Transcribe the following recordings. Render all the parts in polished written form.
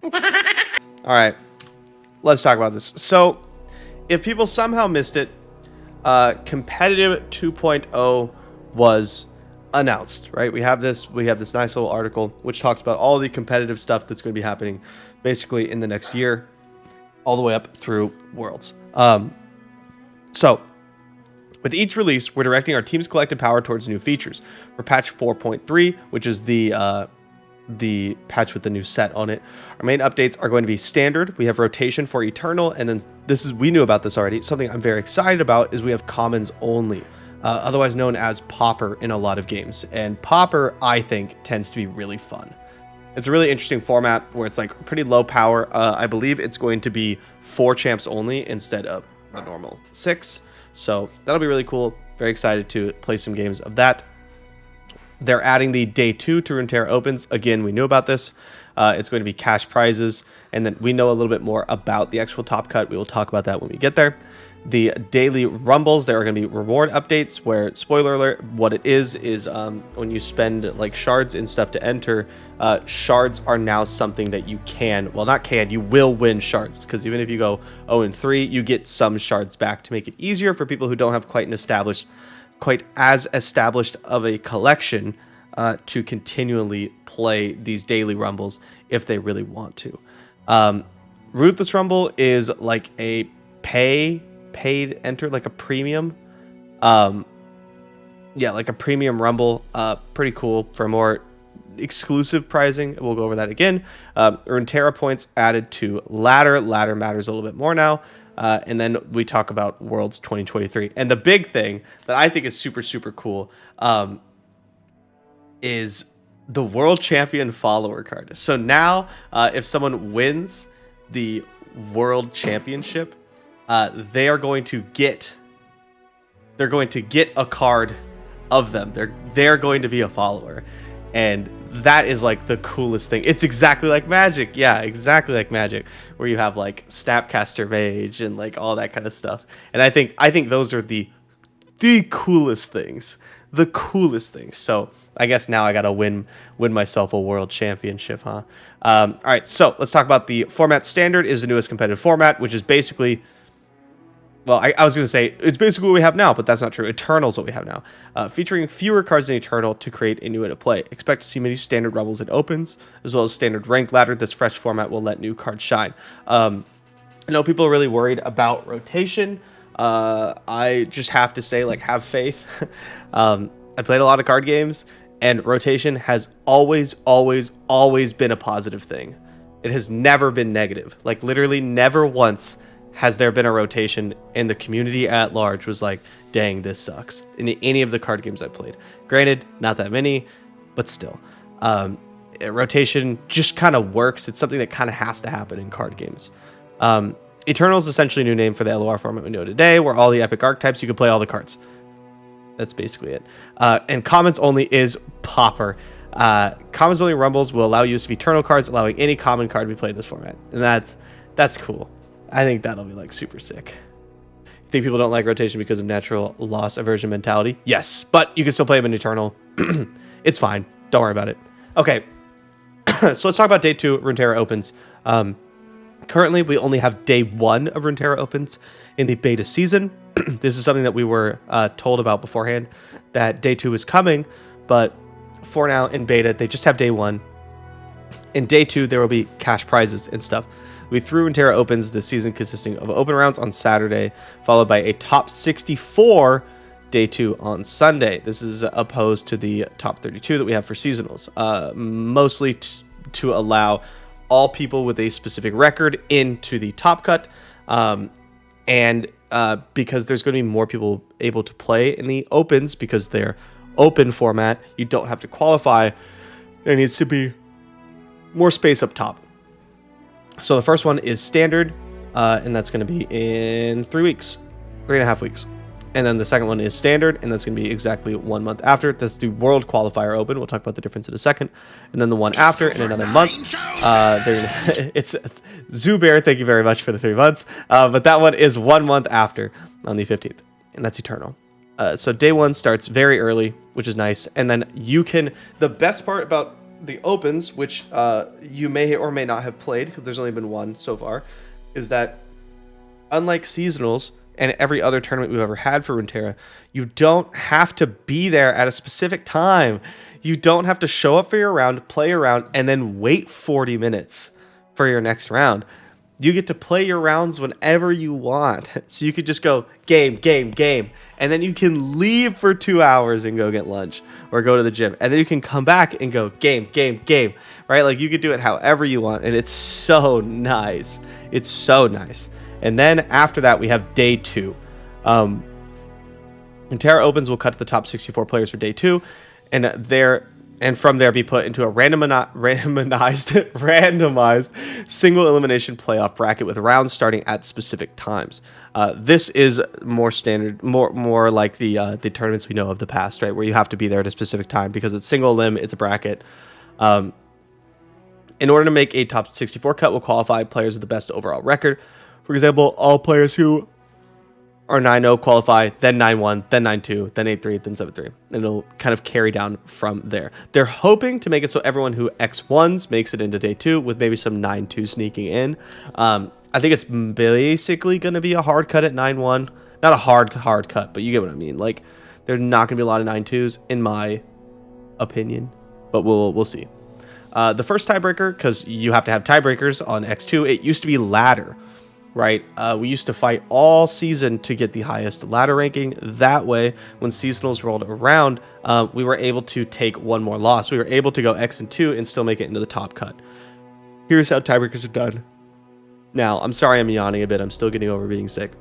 All right, let's talk about this. So, if people somehow missed it, competitive 2.0 was announced, right? We have this nice little article which talks about all the competitive stuff that's going to be happening basically in the next year, all the way up through Worlds. So with each release, we're directing our team's collective power towards new features. For patch 4.3, which is the patch with the new set on it, our main updates are going to be standard. We have rotation for eternal, and then we knew about this already. Something I'm very excited about is we have commons only, otherwise known as Pauper in a lot of games. And Pauper, I think, tends to be really fun. It's a really interesting format where it's like pretty low power. I believe it's going to be 4 champs only instead of the normal 6. So that'll be really cool. Very excited to play some games of that. They're adding the day 2 to Runeterra Opens. Again, we knew about this. It's going to be cash prizes. And then we know a little bit more about the actual top cut. We will talk about that when we get there. The daily rumbles, there are going to be reward updates where, spoiler alert, what it is when you spend like shards and stuff to enter, shards are now something that you you will win shards, because even if you go 0-3, you get some shards back to make it easier for people who don't have quite as established of a collection to continually play these daily rumbles if they really want to. Ruthless Rumble is like a paid enter, like a premium, like a premium rumble. Pretty cool for more exclusive prizing. We'll go over that again. Runeterra points added to ladder matters a little bit more now, and then we talk about Worlds 2023. And the big thing that I think is super cool is the world champion follower card. So now if someone wins the world championship, they're going to get a card of them. They're going to be a follower, and that is like the coolest thing. It's exactly like Magic. Yeah, exactly like Magic, where you have like Snapcaster Mage and like all that kind of stuff. And I think those are the coolest things. The coolest things. So I guess now I gotta win myself a world championship, huh? All right, so let's talk about the format. Standard is the newest competitive format, which is basically, well, I was going to say it's basically what we have now, but that's not true. Eternal is what we have now, featuring fewer cards than Eternal to create a new way to play. Expect to see many standard rumbles and opens, as well as standard ranked ladder. This fresh format will let new cards shine. I know people are really worried about rotation. I just have to say, like, have faith. I played a lot of card games, and rotation has always been a positive thing. It has never been negative. Like, literally never once has there been a rotation and the community at large was like, dang, this sucks, in any of the card games I played. Granted, not that many, but still. Rotation just kind of works. It's something that kind of has to happen in card games. Eternal is essentially a new name for the LoR format we know today, where all the epic archetypes, you can play all the cards. That's basically it. And commons only is Pauper. Commons only rumbles will allow use of Eternal cards, allowing any common card to be played in this format. And that's cool. I think that'll be like super sick. You think people don't like rotation because of natural loss aversion mentality? Yes, but you can still play them in Eternal. It's fine. Don't worry about it. Okay, so let's talk about day 2 Runeterra Opens. Currently, we only have day 1 of Runeterra Opens in the beta season. This is something that we were told about beforehand, that day 2 is coming, but for now in beta, they just have day 1. In day 2, there will be cash prizes and stuff. We threw Runeterra Opens this season consisting of open rounds on Saturday, followed by a top 64 day 2 on Sunday. This is opposed to the top 32 that we have for seasonals, mostly to allow all people with a specific record into the top cut, and because there's going to be more people able to play in the opens because they're open format. You don't have to qualify. There needs to be more space up top. So the first one is standard, and that's going to be in 3.5 weeks. And then the second one is standard, and that's going to be exactly 1 month after. That's the World Qualifier Open. We'll talk about the difference in a second. And then the one after in another month. It's Zubair, thank you very much for the 3 months. But that one is 1 month after on the 15th, and that's Eternal. So day 1 starts very early, which is nice. And then you can, the best part about the opens, which you may or may not have played, because there's only been one so far, is that unlike seasonals and every other tournament we've ever had for Runeterra, you don't have to be there at a specific time. You don't have to show up for your round, play your round, and then wait 40 minutes for your next round. You get to play your rounds whenever you want. So you could just go game, game, game. And then you can leave for 2 hours and go get lunch or go to the gym. And then you can come back and go game, game, game. Right? Like you could do it however you want. And it's so nice. It's so nice. And then after that, we have day 2. Runeterra opens will cut to the top 64 players for day 2. And from there be put into a randomized single elimination playoff bracket with rounds starting at specific times. This is more standard, more like the tournaments we know of the past, right? Where you have to be there at a specific time because it's single elim, it's a bracket. In order to make a top 64 cut, will qualify players with the best overall record. For example, all players who are 9-0 qualify, then 9-1, then 9-2, then 8-3, then 7-3. And it'll kind of carry down from there. They're hoping to make it so everyone who X1s makes it into day 2 with maybe some 9-2 sneaking in. I think it's basically going to be a hard cut at 9-1. Not a hard cut, but you get what I mean. Like, there's not going to be a lot of 9-2s, in my opinion. But we'll see. The first tiebreaker, because you have to have tiebreakers on X2, it used to be ladder. Right, we used to fight all season to get the highest ladder ranking. That way, when seasonals rolled around, we were able to take one more loss. We were able to go X and 2 and still make it into the top cut. Here's how tiebreakers are done. Now, I'm sorry I'm yawning a bit. I'm still getting over being sick.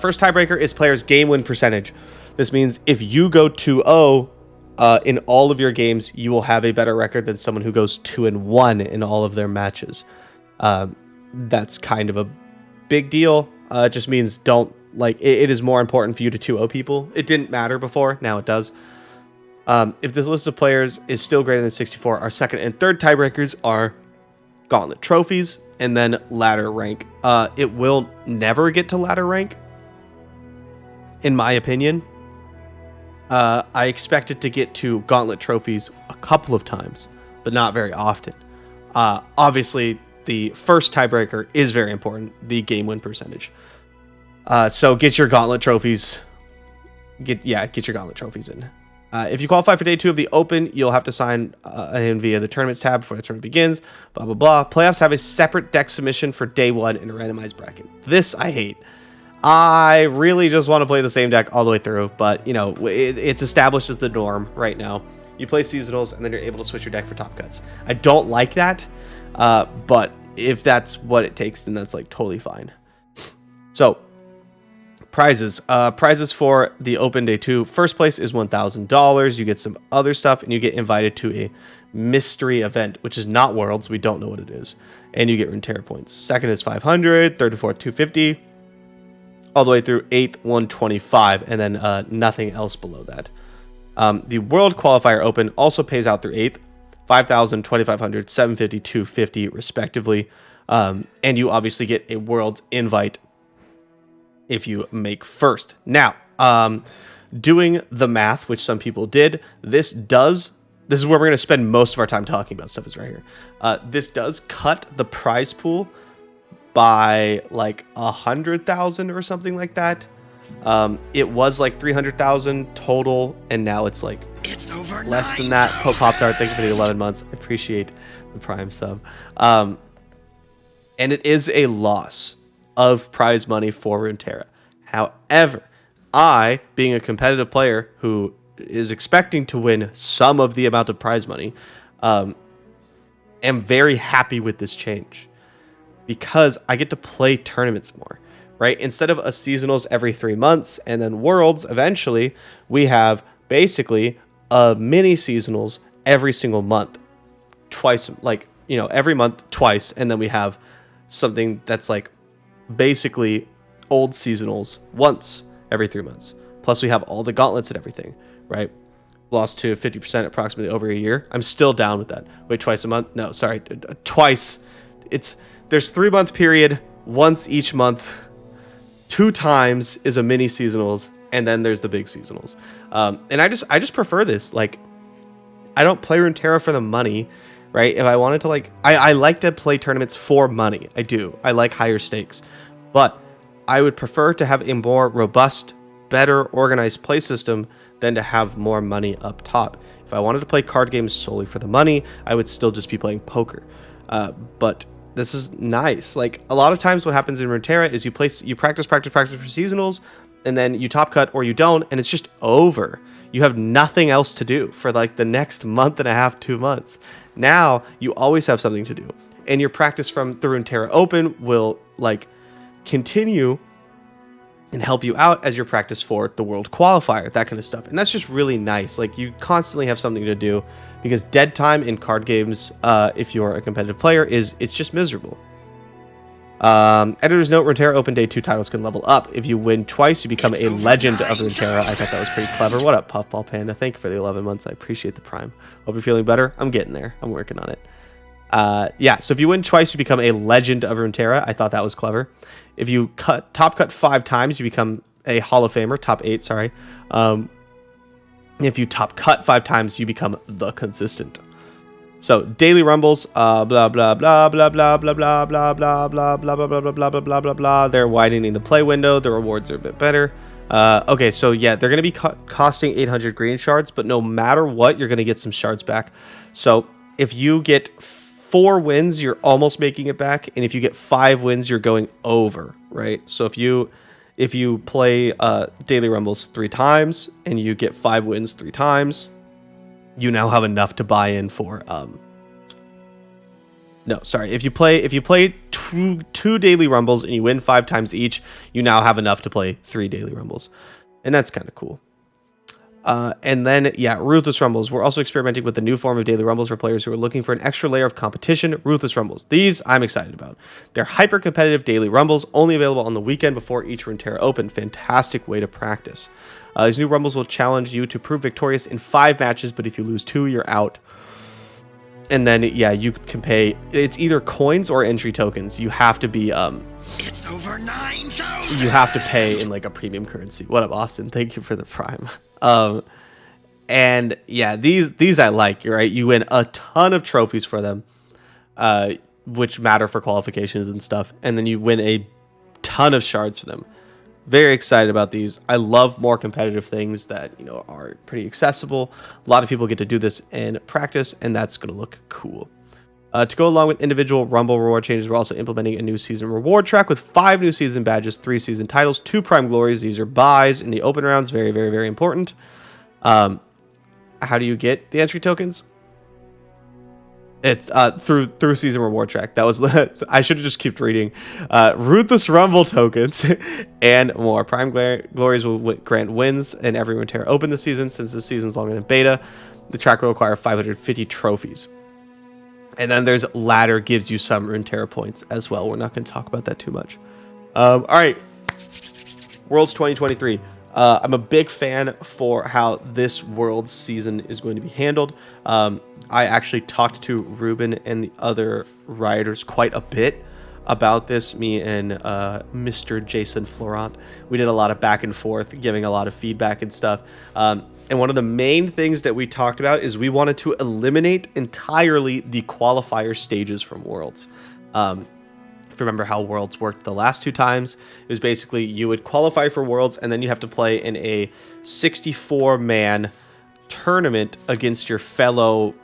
First tiebreaker is players' game win percentage. This means if you go 2-0 in all of your games, you will have a better record than someone who goes 2-1 in all of their matches. That's kind of a big deal. It just means it is more important for you to 2-0 people. It didn't matter before, now it does. If this list of players is still greater than 64, our second and third tiebreakers are gauntlet trophies and then ladder rank. It will never get to ladder rank, in my opinion. I expect it to get to gauntlet trophies a couple of times, but not very often. Obviously, the first tiebreaker is very important, the game win percentage. So get your gauntlet trophies. Get your gauntlet trophies in. If you qualify for day 2 of the Open, you'll have to sign in via the Tournaments tab before the tournament begins. Blah, blah, blah. Playoffs have a separate deck submission for day 1 in a randomized bracket. This I hate. I really just want to play the same deck all the way through, but, it's established as the norm right now. You play seasonals, and then you're able to switch your deck for top cuts. I don't like that. But if that's what it takes, then that's totally fine. So prizes for the Open Day 2. First place is $1,000. You get some other stuff, and you get invited to a mystery event, which is not Worlds. We don't know what it is, and you get Runeterra points. Second is 500. Third and fourth 250, all the way through 8th 125, and then nothing else below that. The World Qualifier Open also pays out through 8th. 5,000, 2,500, 750, 250, respectively. And you obviously get a World's invite if you make first. Now, doing the math, which some people did, this is where we're going to spend most of our time talking about stuff, is right here. This does cut the prize pool by 100,000 or something like that. It was 300,000 total, and now it's it's over less than that. Pope Pop Tart, thank you for the 11 months. I appreciate the Prime sub. And it is a loss of prize money for Runeterra. However, I, being a competitive player who is expecting to win some of the amount of prize money, am very happy with this change because I get to play tournaments more. Right? Instead of a seasonals every 3 months and then Worlds eventually, we have basically a mini seasonals every single month. Twice, every month twice, and then we have something that's basically old seasonals once every 3 months. Plus we have all the gauntlets and everything, right? Lost to 50% approximately over a year. I'm still down with that. Wait, twice a month? No, sorry, twice. There's 3 month period, once each month. 2 times is a mini seasonals, and then there's the big seasonals. And I just prefer this. I don't play Runeterra for the money, right? If I wanted to, like, I like to play tournaments for money. I do. I like higher stakes. But I would prefer to have a more robust, better organized play system than to have more money up top. If I wanted to play card games solely for the money, I would still just be playing poker. But this is nice. Like, a lot of times what happens in Runeterra is you practice for seasonals, and then you top cut or you don't, and it's just over. You have nothing else to do for like the next month and a half, 2 months. Now you always have something to do, and your practice from the Runeterra Open will like continue and help you out as your practice for the World Qualifier, that kind of stuff. And that's just really nice. Like, you constantly have something to do, because dead time in card games, if you're a competitive player, it's just miserable. Editor's note: Runeterra Open Day 2 titles can level up. If you win twice, you become a legend of Runeterra. I thought that was pretty clever. What up, Puffball Panda? Thank you for the 11 months. I appreciate the prime. Hope you're feeling better. I'm getting there. I'm working on it. Yeah, so if you win twice, you become a legend of Runeterra. I thought that was clever. If you top cut 5 times, you become a Hall of Famer. Top 8, sorry. If you top cut 5 times, you become the consistent. So daily rumbles, blah blah blah blah blah blah blah blah blah blah blah blah blah blah blah blah blah blah blah. They're widening the play window. The rewards are a bit better. Okay, so yeah, they're gonna be costing 800 green shards, but no matter what, you're gonna get some shards back. So if you get 4 wins, you're almost making it back, and if you get 5 wins, you're going over, right? So if you play daily rumbles 3 times and you get 5 wins 3 times, you now have enough to buy in for no, sorry. If you play two daily rumbles and you win 5 times each, you now have enough to play 3 daily rumbles, and that's kind of cool. And then, yeah, Ruthless Rumbles. We're also experimenting with the new form of daily rumbles for players who are looking for an extra layer of competition. Ruthless Rumbles. These I'm excited about. They're hyper-competitive daily rumbles, only available on the weekend before each Runeterra Open. Fantastic way to practice. These new rumbles will challenge you to prove victorious in 5 matches, but if you lose 2, you're out. And then, yeah, you can pay. It's either coins or entry tokens. You have to be It's over 9,000. You have to pay in like a premium currency. What up, Austin? Thank you for the prime. And yeah, these I like. Right, you win a ton of trophies for them, which matter for qualifications and stuff, and then you win a ton of shards for them. Very excited about these. I love more competitive things that, you know, are pretty accessible. A lot of people get to do this in practice, and that's going to look cool. To go along with individual Rumble reward changes, we're also implementing a new season reward track with 5 new season badges, 3 season titles, 2 prime glories. These are buys in the open rounds. Very, very, very important. How do you get the entry tokens? It's through season reward track. That was I should have just kept reading. Ruthless Rumble tokens and more. Prime glories will grant wins in every Runeterra Open this season. Since this season's long in beta, the track will require 550 trophies. And then there's ladder, gives you some Runeterra points as well. We're not going to talk about that too much. All right, Worlds 2023. I'm a big fan for how this Worlds season is going to be handled. I actually talked to Ruben and the other rioters quite a bit about this. Me and Mr. Jason Florent. We did a lot of back and forth, giving a lot of feedback and stuff. And one of the main things that we talked about is we wanted to eliminate entirely the qualifier stages from Worlds. If you remember how Worlds worked the last 2 times, it was basically you would qualify for Worlds and then you have to play in a 64-man tournament against your fellow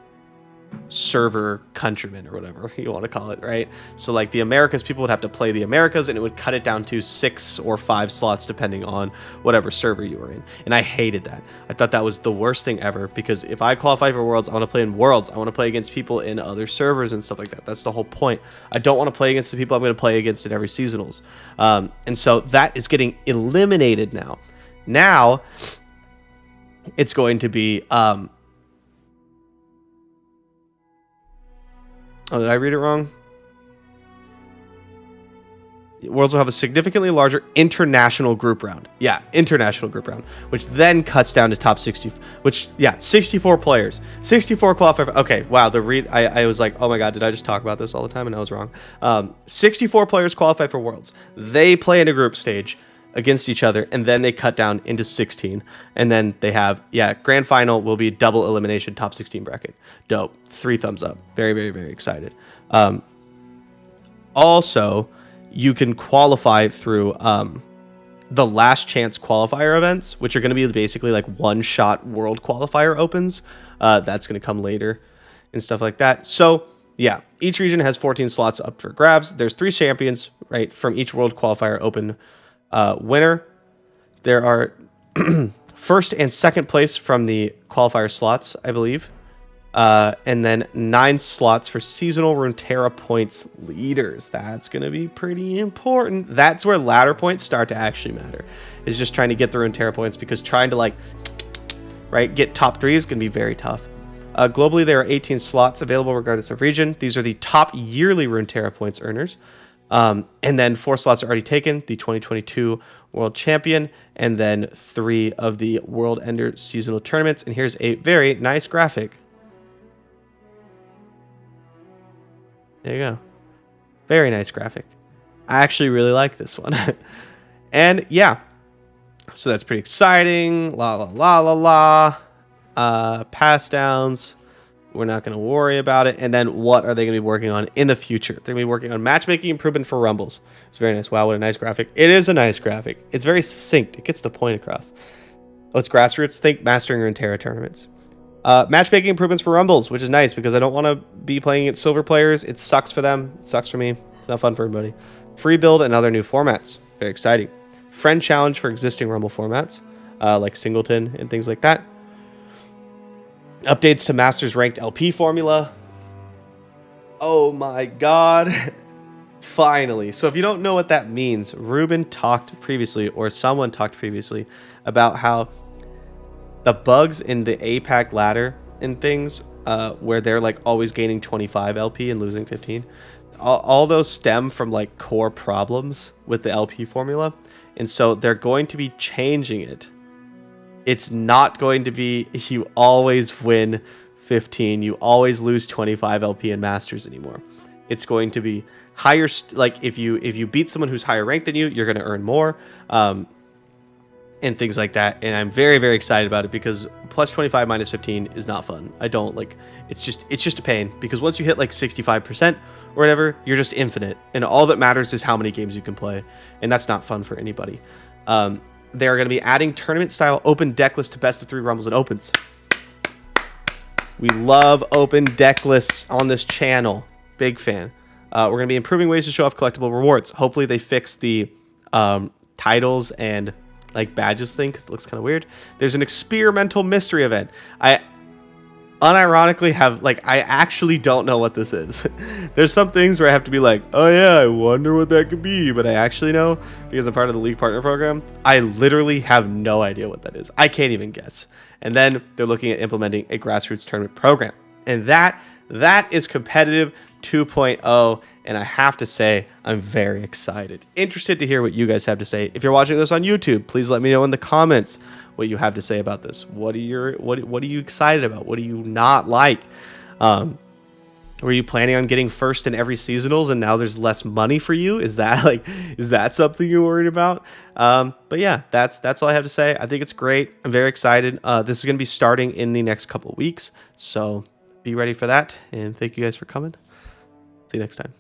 server countrymen, or whatever you want to call it, right? So like the Americas, people would have to play the Americas, and it would cut it down to 6 or 5 slots depending on whatever server you were in. And I hated that. I thought that was the worst thing ever, because if I qualify for Worlds, I want to play in Worlds. I want to play against people in other servers and stuff like that. That's the whole point. I don't want to play against the people I'm going to play against at every seasonals. And so that is getting eliminated now. Now it's going to be oh, did I read it wrong? Worlds will have a significantly larger international group round. Yeah, international group round, which then cuts down to top 60, which, yeah, 64 players, 64 qualifiers. Okay, wow, I was like, oh my god, did I just talk about this all the time? And I was wrong. 64 players qualify for Worlds. They play in a group stage. against each other, and then they cut down into 16, and then they have grand final will be double elimination top 16 bracket. Dope. 3 thumbs up. Very, very, very excited. Also, you can qualify through the last chance qualifier events, which are going to be basically like one-shot world qualifier opens. That's going to come later and stuff like that. So yeah, each region has 14 slots up for grabs. There's 3 champions, right, from each world qualifier open winner. There are first and second place from the qualifier slots, I believe. And then 9 slots for seasonal Runeterra points leaders. That's going to be pretty important. That's where ladder points start to actually matter. Is just trying to get the Runeterra points, because trying to get top 3 is going to be very tough. Globally, there are 18 slots available regardless of region. These are the top yearly Runeterra points earners. And then 4 slots are already taken, the 2022 World Champion, and then 3 of the World Ender seasonal tournaments. And here's a very nice graphic. There you go. Very nice graphic. I actually really like this one. And yeah, so that's pretty exciting. La la la la la. Pass downs. We're not going to worry about it. And then what are they going to be working on in the future? They're going to be working on matchmaking improvement for Rumbles. It's very nice. Wow, what a nice graphic. It is a nice graphic. It's very succinct. It gets the point across. Oh, it's grassroots. Think Mastering Runeterra tournaments. Matchmaking improvements for Rumbles, which is nice because I don't want to be playing against silver players. It sucks for them. It sucks for me. It's not fun for everybody. Free build and other new formats. Very exciting. Friend challenge for existing Rumble formats, like Singleton and things like that. Updates to Masters ranked LP formula. Oh my god. Finally. So if you don't know what that means, Ruben talked previously, or someone talked previously, about how the bugs in the APAC ladder and things, where they're like always gaining 25 LP and losing 15, all those stem from like core problems with the LP formula. And so they're going to be changing it. It's not going to be you always win 15, you always lose 25 LP in Masters anymore. It's going to be higher, like if you beat someone who's higher ranked than you, you're going to earn more. And things like that. And I'm very, very excited about it, because plus 25 minus 15 is not fun. I don't like, it's just a pain, because once you hit like 65% or whatever, you're just infinite. And all that matters is how many games you can play. And that's not fun for anybody. They're going to be adding tournament style open deck lists to best of 3 Rumbles and Opens. We love open deck lists on this channel. Big fan. We're going to be improving ways to show off collectible rewards. Hopefully they fix the titles and like badges thing, because it looks kind of weird. There's an experimental mystery event. I unironically I actually don't know what this is. There's some things where I have to be like, oh yeah, I wonder what that could be, but I actually know, because I'm part of the League Partner Program. I literally have no idea what that is. I can't even guess. And then they're looking at implementing a grassroots tournament program, and that is competitive 2.0. And I have to say, I'm very excited. Interested to hear what you guys have to say. If you're watching this on YouTube, please let me know in the comments what you have to say about this. What are you excited about? What do you not like? Were you planning on getting first in every seasonals and now there's less money for you? Is that something you're worried about? But yeah, that's all I have to say. I think it's great. I'm very excited. This is going to be starting in the next couple of weeks, so be ready for that. And thank you guys for coming. See you next time.